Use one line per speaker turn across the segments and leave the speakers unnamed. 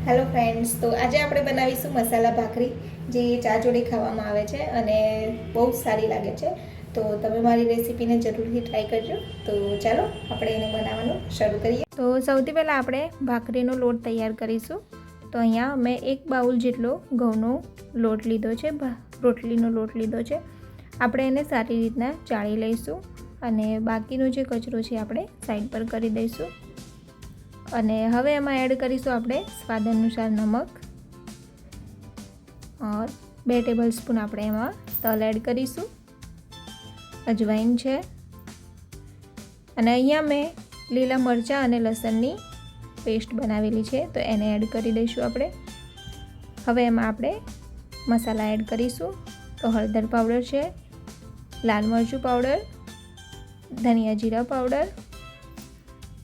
Hello friends, તો આજે આપણે બનાવીશું મસાલા ભાખરી, જે ચા જોડે ખાવામાં આવે છે અને બહુ જ સારી લાગે છે. તો તમે મારી રેસીપીને જરૂરથી ટ્રાય કરજો. તો ચાલો આપણે એને બનાવવાનું શરૂ કરીએ. તો સૌથી પહેલાં આપણે ભાખરીનો લોટ તૈયાર કરીશું. તો અહીંયા મેં 1 બાઉલ જેટલો ઘઉંનો લોટ લીધો છે, રોટલીનો લોટ લીધો છે. આપણે એને સારી રીતના ચાળી લઈશું અને બાકીનો જે કચરો છે આપણે સાઈડ પર કરી દઈશું. અને હવે એમાં એડ કરીશું આપણે સ્વાદ અનુસાર નમક, 2 ટેબલસ્પૂન આપણે એમાં તલ એડ કરીશું, અજવાઈન છે, અને અહીંયા મેં લીલા મરચાં અને લસણની પેસ્ટ બનાવેલી છે, તો એને એડ કરી દઈશું આપણે. હવે એમાં આપણે મસાલા એડ કરીશું. તો હળદર પાવડર છે, લાલ મરચું પાવડર, ધનિયા જીરા પાવડર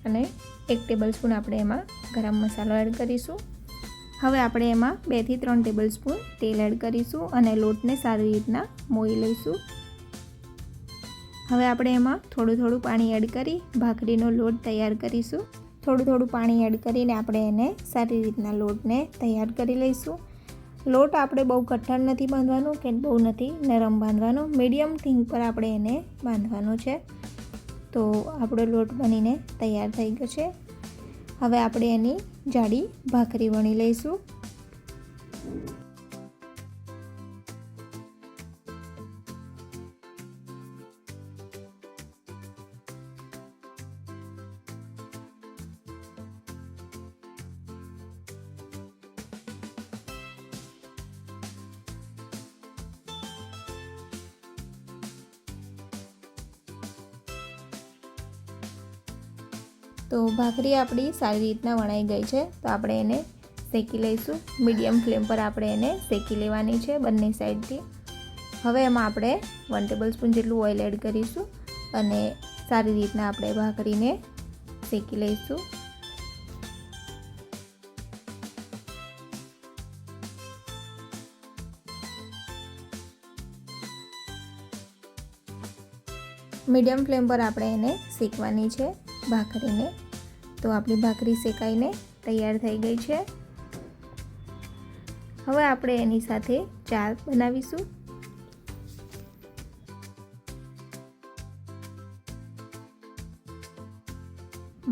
અને 1 ટેબલસ્પૂન આપણે એમાં ગરમ મસાલો એડ કરીશું. હવે આપણે એમાં 2 થી 3 ટેબલસ્પૂન તેલ એડ કરીશું અને લોટને સારી રીતના મોઈ લઈશું. હવે આપણે એમાં થોડું પાણી એડ કરી ભાખરીનો લોટ તૈયાર કરીશું. થોડું પાણી એડ કરીને આપણે એને સારી રીતના લોટને તૈયાર કરી લઈશું. લોટ આપણે બહુ કઠણ નથી બાંધવાનો કે બહુ નથી નરમ બાંધવાનો, મીડિયમ થીંગ પર આપણે એને બાંધવાનો છે. તો આપણો લોટ બનીને તૈયાર થઈ ગયો છે. હવે આપણે એની જાડી ભાખરી વણી લઈશું. તો ભાખરી આપણી સારી રીતના વણાઈ ગઈ છે. તો આપણે એને શેકી લઈશું. મીડિયમ ફ્લેમ પર આપણે એને શેકી લેવાની છે બંને સાઈડથી. હવે એમાં આપણે 1 ટેબલસ્પૂન જેટલું ઓઇલ એડ કરીશું અને સારી રીતના આપણે ભાખરીને શેકી લઈશું. મીડિયમ ફ્લેમ પર આપણે એને શેકવાની છે ભાખરીને. તો આપણી ભાખરી શેકાઈને તૈયાર થઈ ગઈ છે. હવે આપણે એની સાથે ચા બનાવીશું.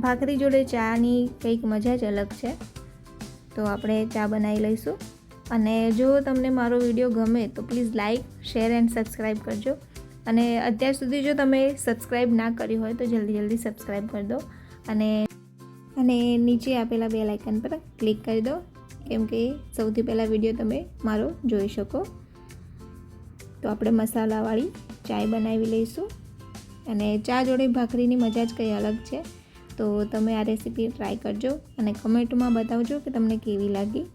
ભાખરી જોડે ચાની કંઈક મજા જ અલગ છે. તો આપણે ચા બનાવી લઈશું. અને જો તમને મારો વિડીયો ગમે તો please like, share and subscribe કરજો. અને અત્યાર સુધી જો તમે સબસ્ક્રાઈબ ના કરી હોય તો જલ્દી સબસ્ક્રાઈબ કરી દો અને નીચે આપેલા બેલ આઇકન પર ક્લિક કરી દો, કેમ કે સૌથી પહેલાં વિડીયો તમે મારો જોઈ શકો. તો આપણે મસાલાવાળી ચાય બનાવી લઈશું. અને ચા જોડે ભાખરીની મજા જ કંઈ અલગ છે. તો તમે આ રેસીપી ટ્રાય કરજો અને કમેન્ટમાં બતાવજો કે તમને કેવી લાગી.